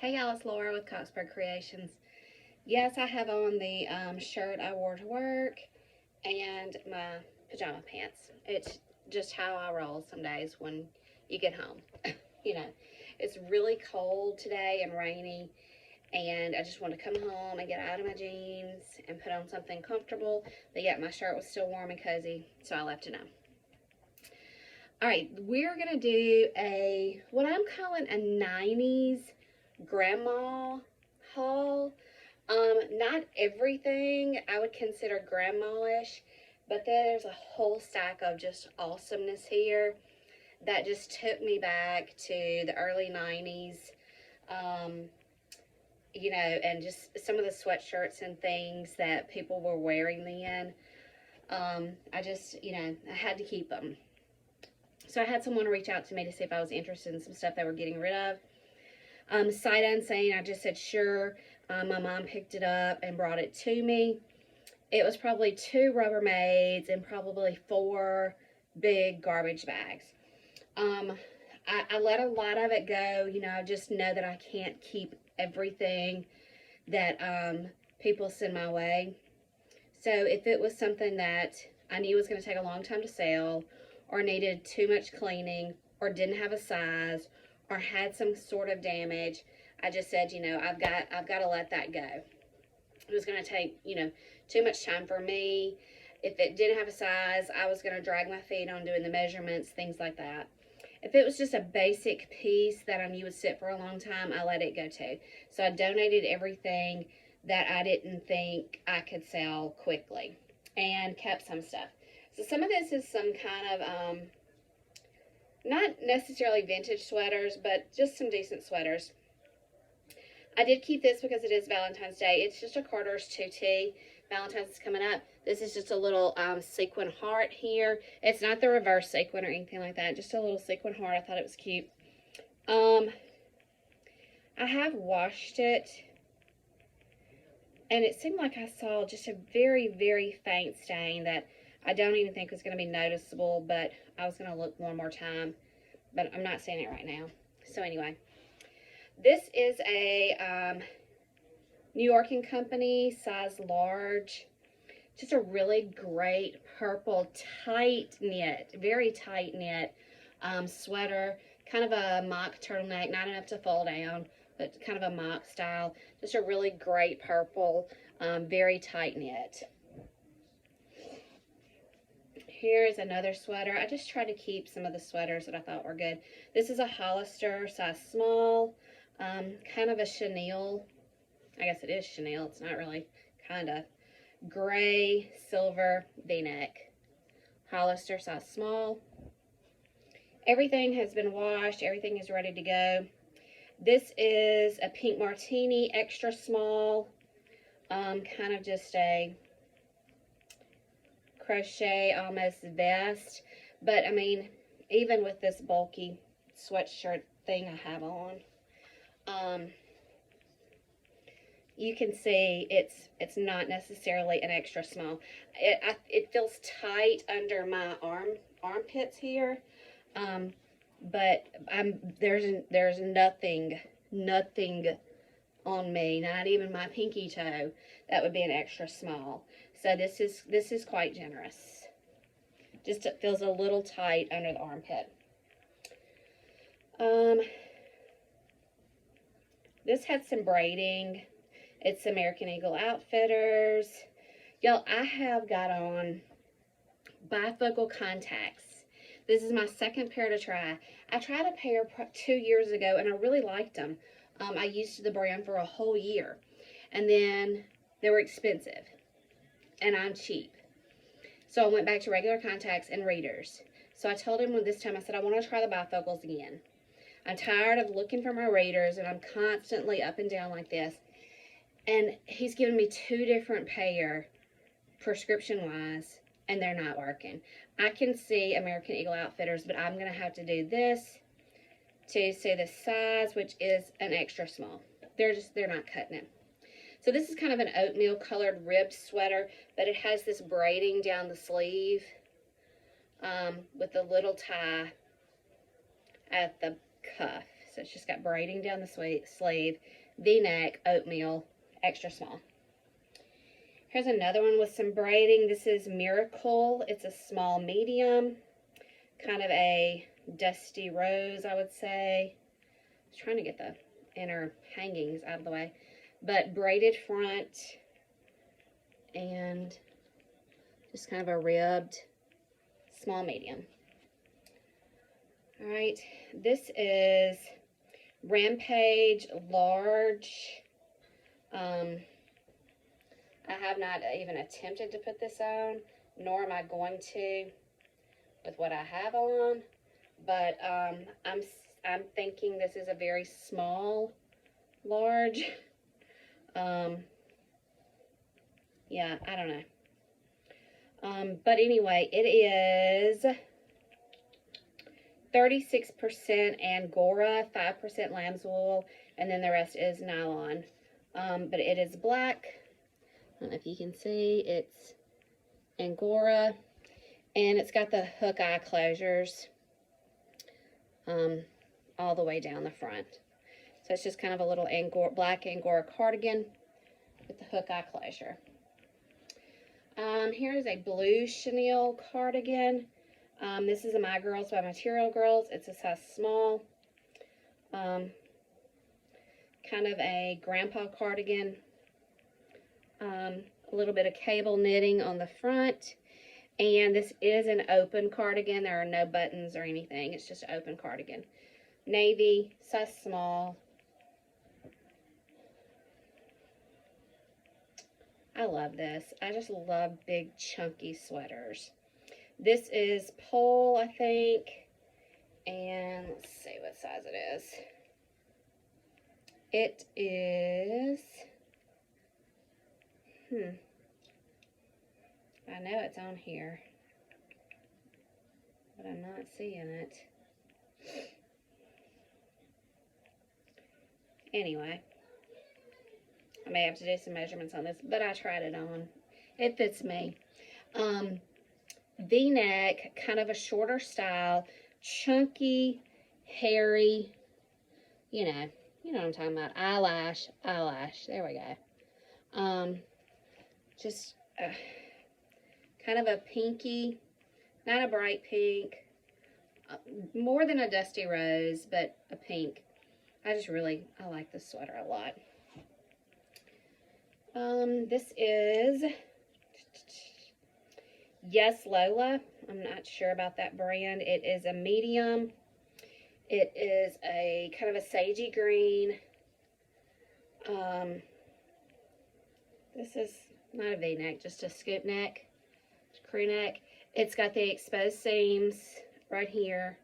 Hey y'all, it's Laura with Coxburg Creations. Yes, I have on the shirt I wore to work and my pajama pants. It's just how I roll some days when you get home. You know, it's really cold today and rainy, and I just want to come home and get out of my jeans and put on something comfortable, but yet my shirt was still warm and cozy, so I left it on. All right, we're gonna do what I'm calling a 90s grandma haul. Not everything I would consider grandma-ish, but there's a whole stack of just awesomeness here that just took me back to the early 90s. Um, and just some of the sweatshirts and things that people were wearing then. I had to keep them. So I had someone reach out to me to see if I was interested in some stuff they were getting rid of. Sight unseen, I just said sure. My mom picked it up and brought it to me. It was probably 2 Rubbermaids and probably 4 big garbage bags. I let a lot of it go. I just know that I can't keep everything that people send my way. So if it was something that I knew was going to take a long time to sell, or needed too much cleaning, or didn't have a size, or had some sort of damage, I just said, I've got to let that go. It was going to take, too much time for me. If it didn't have a size, I was going to drag my feet on doing the measurements, things like that. If it was just a basic piece that I knew would sit for a long time, I let it go too. So I donated everything that I didn't think I could sell quickly and kept some stuff. So some of this is some kind of, not necessarily vintage sweaters, but just some decent sweaters. I did keep this because it is Valentine's Day. It's just a Carter's 2T. Valentine's is coming up. This is just a little sequin heart here. It's not the reverse sequin or anything like that. Just a little sequin heart. I thought it was cute. I have washed it, and it seemed like I saw just a very, very faint stain that I don't even think was going to be noticeable, but I was going to look one more time, but I'm not seeing it right now. So anyway, this is a New York & Company, size large. Just a really great purple, tight knit, very tight knit sweater. Kind of a mock turtleneck, not enough to fold down, but kind of a mock style. Just a really great purple, very tight knit. Here's another sweater. I just tried to keep some of the sweaters that I thought were good. This is a Hollister, size small, kind of a chenille. I guess it is chenille. It's not really, kind of. Gray, silver, V-neck. Hollister, size small. Everything has been washed. Everything is ready to go. This is a pink martini, extra small. Kind of just a crochet almost vest, but I mean, even with this bulky sweatshirt thing I have on, you can see it's not necessarily an extra small. It feels tight under my armpits here, but there's nothing on me, not even my pinky toe, that would be an extra small. So this is quite generous. Just it feels a little tight under the armpit. This had some braiding. It's American Eagle Outfitters. Y'all, I have got on bifocal contacts. This is my second pair to try. I tried a pair 2 years ago and I really liked them. I used the brand for a whole year, and then they were expensive, and I'm cheap. So I went back to regular contacts and readers. So I told him this time, I said, I want to try the bifocals again. I'm tired of looking for my readers, and I'm constantly up and down like this. And he's given me 2 different pair, prescription-wise, and they're not working. I can see American Eagle Outfitters, but I'm going to have to do this to see the size, which is an extra small. They're not cutting it. So this is kind of an oatmeal colored ribbed sweater, but it has this braiding down the sleeve with a little tie at the cuff. So It's just got braiding down the sleeve, V-neck, oatmeal, extra small. Here's another one with some braiding. This is Miracle. It's a small medium, kind of a dusty rose, I would say. I was trying to get the inner hangings out of the way, but braided front and just kind of a ribbed small medium. All right, this is Rampage large. I have not even attempted to put this on, nor am I going to with what I have on, but I'm thinking this is a very small large. Yeah, I don't know. But anyway, it is 36% Angora, 5% lamb's wool, and then the rest is nylon. But it is black. I don't know if you can see, it's Angora, and it's got the hook eye closures all the way down the front. So it's just kind of a little black Angora cardigan with the hook eye closure. Here is a blue chenille cardigan. This is a My Girls by Material Girls. It's a size small. Kind of a grandpa cardigan. A little bit of cable knitting on the front. And this is an open cardigan. There are no buttons or anything. It's just an open cardigan. Navy, size small. I love this. I just love big chunky sweaters. This is Pole, I think. And let's see what size it is. It is, I know it's on here, but I'm not seeing it. Anyway, I may have to do some measurements on this, but I tried it on. It fits me. V-neck, kind of a shorter style, chunky, hairy, you know what I'm talking about. Eyelash. There we go. Just kind of a pinky, not a bright pink, more than a dusty rose, but a pink. I like this sweater a lot. This is Yes Lola. I'm not sure about that brand. It is a medium. It is a kind of a sagey green. This is not a V-neck, just a scoop neck, crew neck. It's got the exposed seams right here.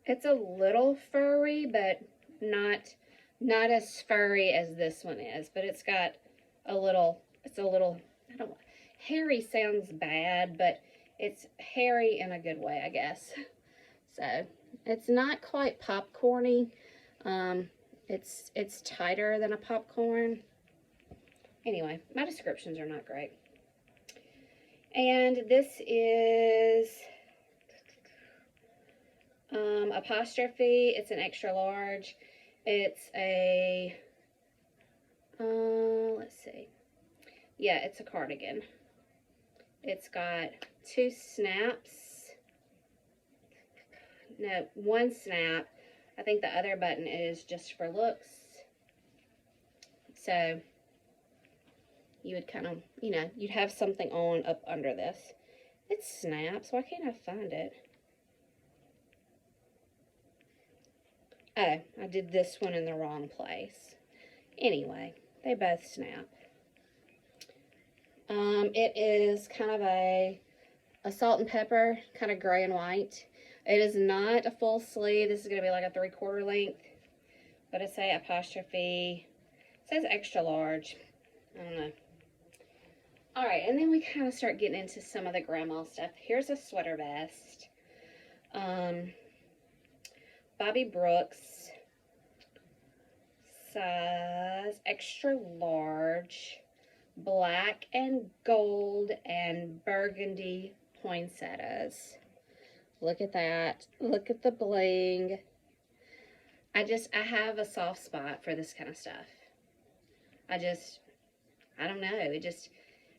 It's a little furry, but not as furry as this one is. But it's got a little, I don't, hairy sounds bad, but it's hairy in a good way, I guess. So it's not quite popcorny. It's tighter than a popcorn. Anyway, my descriptions are not great. And this is apostrophe. It's an extra large. It's a let's see. Yeah, it's a cardigan. It's got 2 snaps. No, 1 snap. I think the other button is just for looks. So you would kind of, you'd have something on up under this. It snaps. Why can't I find it? Oh, I did this one in the wrong place. Anyway, they both snap. It is kind of a salt and pepper, kind of gray and white. It is not a full sleeve. This is going to be like a 3/4 length. But I say apostrophe. It says extra large. I don't know. Alright, and then we kind of start getting into some of the grandma stuff. Here's a sweater vest. Bobby Brooks. Size extra large. Black and gold and burgundy poinsettias. Look at that. Look at the bling. I have a soft spot for this kind of stuff. I don't know.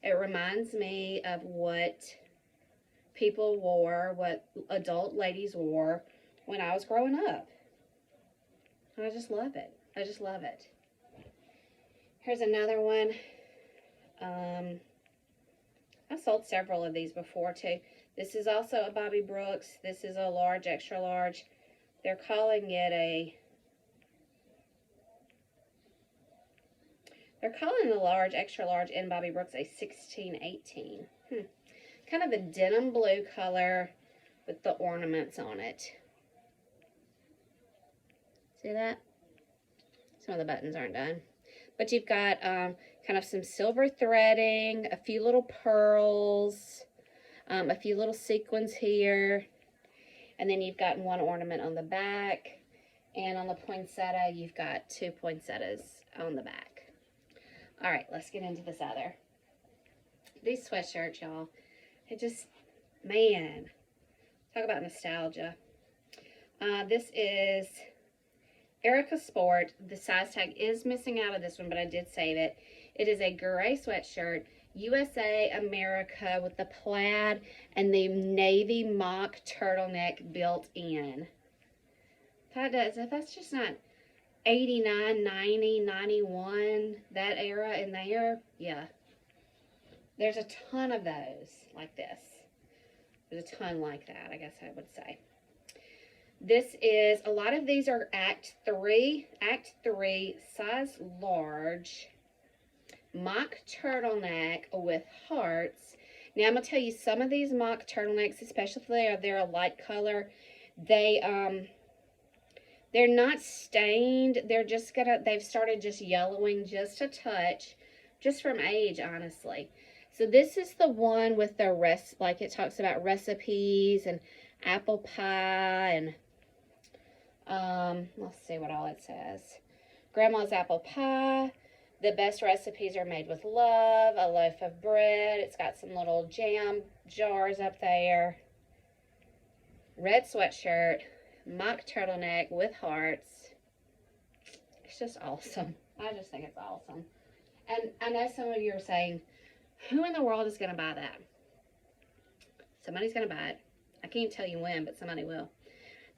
It reminds me of what people wore, what adult ladies wore when I was growing up. And I just love it. I just love it. Here's another one. I've sold several of these before too. This is also a Bobby Brooks. This is a large, extra large. They're calling it the large, extra large in Bobby Brooks a 1618. Kind of a denim blue color with the ornaments on it. See that? Some of the buttons aren't done. But you've got kind of some silver threading, a few little pearls, a few little sequins here. And then you've got one ornament on the back. And on the poinsettia, you've got 2 poinsettias on the back. All right, let's get into this other. These sweatshirts, y'all, it just, man, talk about nostalgia. This is Erica Sport. The size tag is missing out of this one, but I did save it. It is a gray sweatshirt, USA America, with the plaid and the navy mock turtleneck built in. If that's just not 89, 90, 91, that era in there, yeah. There's a ton of those like this. There's a ton like that, I guess I would say. This is, a lot of these are Act 3, size large, mock turtleneck with hearts. Now I'm going to tell you, some of these mock turtlenecks, especially if they're a light color, they're not stained. They've started just yellowing just a touch, just from age, honestly. So this is the one with the like it talks about recipes and apple pie and let's see what all it says. Grandma's apple pie. The best recipes are made with love. A loaf of bread. It's got some little jam jars up there. Red sweatshirt. Mock turtleneck with hearts. It's just awesome. I just think it's awesome. And I know some of you are saying, who in the world is going to buy that? Somebody's going to buy it. I can't tell you when, but somebody will.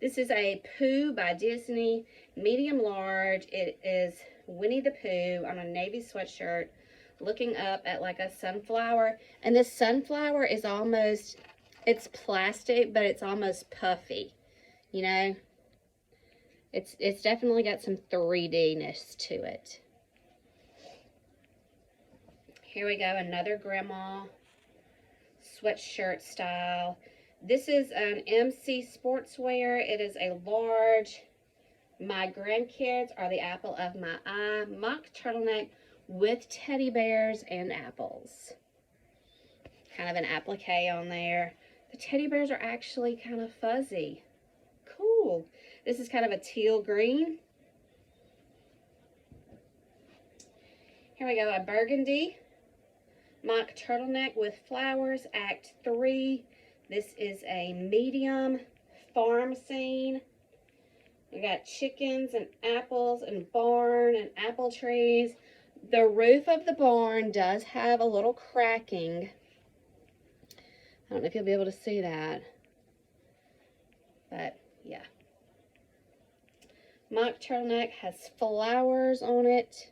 This is a Pooh by Disney, medium large. It is Winnie the Pooh on a navy sweatshirt, looking up at like a sunflower. And this sunflower is almost, it's plastic, but it's almost puffy. You know, it's definitely got some 3D-ness to it. Here we go, another grandma sweatshirt style. This is an MC Sportswear. It is a large. My grandkids are the apple of my eye. Mock turtleneck with teddy bears and apples. Kind of an applique on there. The teddy bears are actually kind of fuzzy. Cool. This is kind of a teal green. Here we go, a burgundy mock turtleneck with flowers, Act 3. This is a medium farm scene. We got chickens and apples and barn and apple trees. The roof of the barn does have a little cracking. I don't know if you'll be able to see that. But, yeah. Mock turtleneck has flowers on it.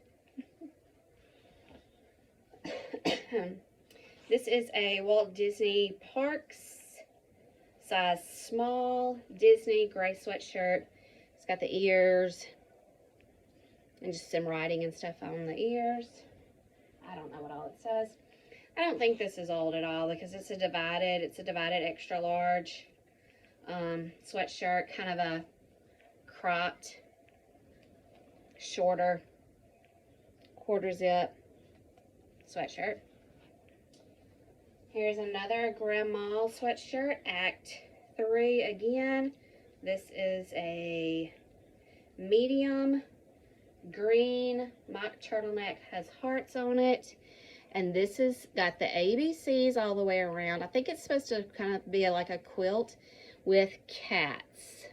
This is a Walt Disney Parks, size small, Disney gray sweatshirt. It's got the ears and just some writing and stuff on the ears. I don't know what all it says. I don't think this is old at all because it's a divided extra large sweatshirt, kind of a cropped, shorter, quarter zip sweatshirt. Here's another grandma sweatshirt, Act 3 again. This is a medium green mock turtleneck, has hearts on it. And this has got the ABCs all the way around. I think it's supposed to kind of be like a quilt with cats.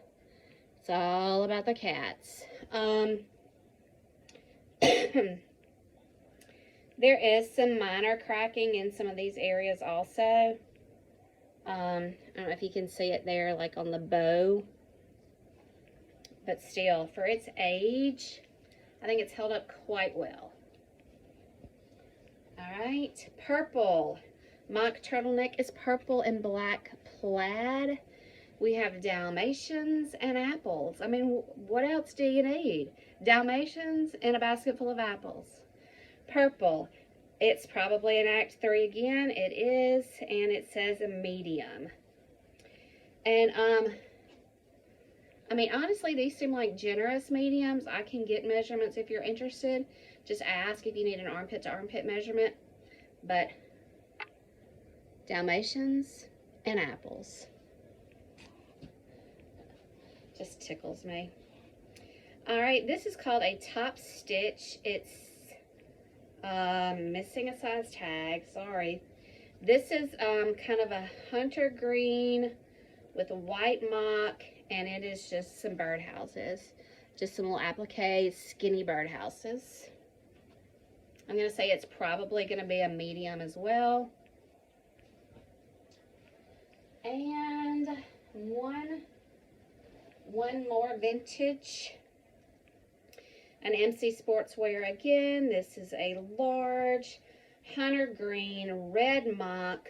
It's all about the cats. There is some minor cracking in some of these areas also. I don't know if you can see it there, like on the bow. But still, for its age, I think it's held up quite well. Alright, purple. Mock turtleneck is purple and black plaid. We have Dalmatians and apples. I mean, what else do you need? Dalmatians and a basket full of apples. Purple. It's probably an Act 3 again. It is, and it says a medium. And, I mean, honestly, these seem like generous mediums. I can get measurements if you're interested. Just ask if you need an armpit to armpit measurement. But Dalmatians and apples. Just tickles me. Alright, this is called a top stitch. It's missing a size tag. Sorry. This is kind of a hunter green with a white mock, and it is just some birdhouses. Just some little appliques, skinny birdhouses. I'm going to say it's probably going to be a medium as well. And one more vintage. An MC Sportswear again. This is a large hunter green red mock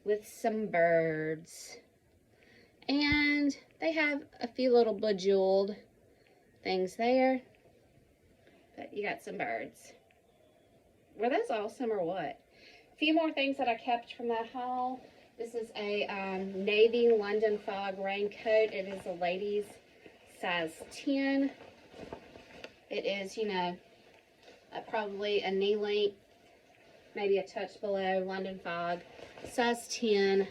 with some birds. And they have a few little bejeweled things there. But you got some birds. Were those awesome or what? A few more things that I kept from that haul. This is a navy London Fog raincoat. It is a ladies size 10. It is, you know, probably a knee length, maybe a touch below, London Fog, size 10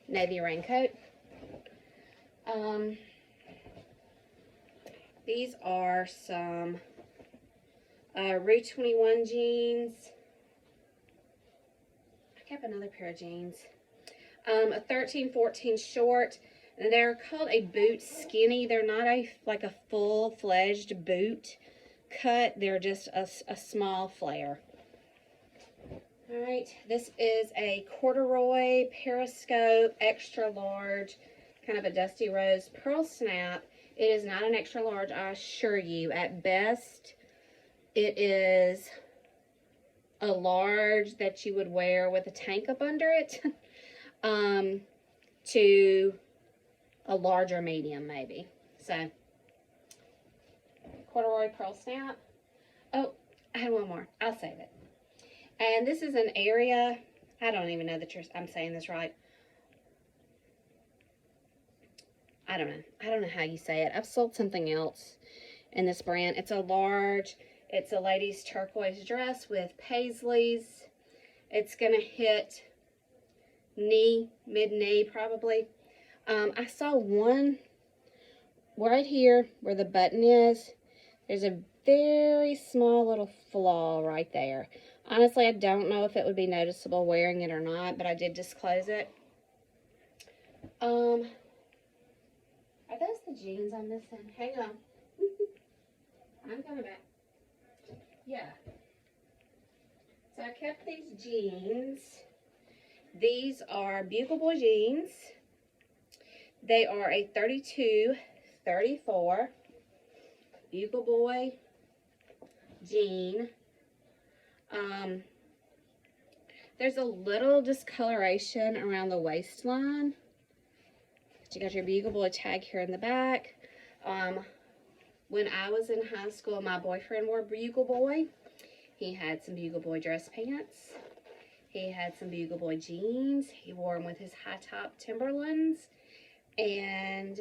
navy raincoat. These are some Route 21 jeans. I kept another pair of jeans. A 13-14 short. And they're called a boot skinny. They're not like a full-fledged boot cut. They're just a small flare. Alright, this is a corduroy periscope, extra large, kind of a dusty rose pearl snap. It is not an extra large, I assure you. At best, it is a large that you would wear with a tank up under it. To a larger medium, maybe. So, corduroy pearl snap. Oh, I had one more. I'll save it. And this is an area, I don't even know that I'm saying this right. I don't know how you say it. I've sold something else in this brand. It's a large, it's a lady's turquoise dress with paisleys. It's going to hit knee, mid-knee probably. I saw one right here where the button is. There's a very small little flaw right there. Honestly, I don't know if it would be noticeable wearing it or not, but I did disclose it. Are those the jeans I'm missing? Hang on. I'm coming back. Yeah. So I kept these jeans. These are Bugle Boy jeans. They are a 32-34 Bugle Boy jean. There's a little discoloration around the waistline. You got your Bugle Boy tag here in the back. When I was in high school, my boyfriend wore Bugle Boy. He had some Bugle Boy dress pants. He had some Bugle Boy jeans. He wore them with his high-top Timberlands. And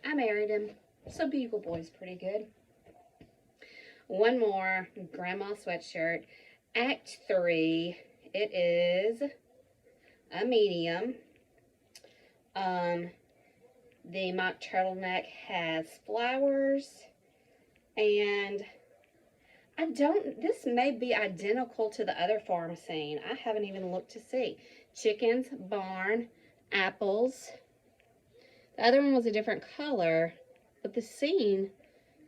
I married him. So Bugle Boy's pretty good. One more grandma sweatshirt. Act 3. It is a medium. The mock turtleneck has flowers. And this may be identical to the other farm scene. I haven't even looked to see. Chickens, barn, apples. The other one was a different color, but the scene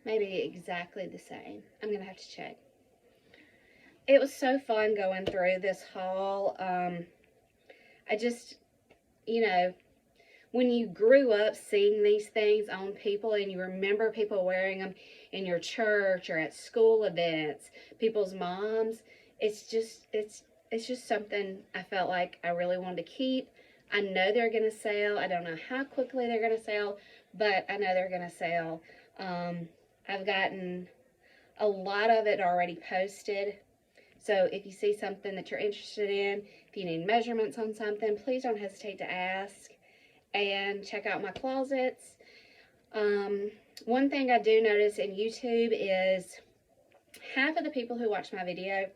may be exactly the same. I'm going to have to check. It was so fun going through this haul. I just, you know, when you grew up seeing these things on people and you remember people wearing them in your church or at school events, people's moms, it's just something I felt like I really wanted to keep. I know they're going to sell. I don't know how quickly they're going to sell, but I know they're going to sell. I've gotten a lot of it already posted. So if you see something that you're interested in, if you need measurements on something, please don't hesitate to ask. And check out my closets. One thing I do notice in YouTube is half of the people who watch my video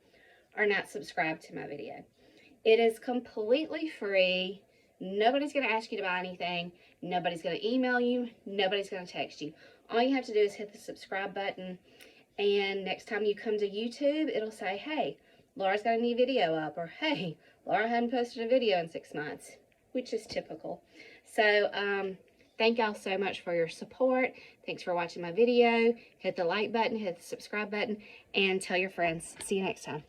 are not subscribed to my video. It is completely free. Nobody's going to ask you to buy anything. Nobody's going to email you. Nobody's going to text you. All you have to do is hit the subscribe button. And next time you come to YouTube, it'll say, hey, Laura's got a new video up. Or, hey, Laura hadn't posted a video in 6 months, which is typical. So, thank y'all so much for your support. Thanks for watching my video. Hit the like button, hit the subscribe button, and tell your friends. See you next time.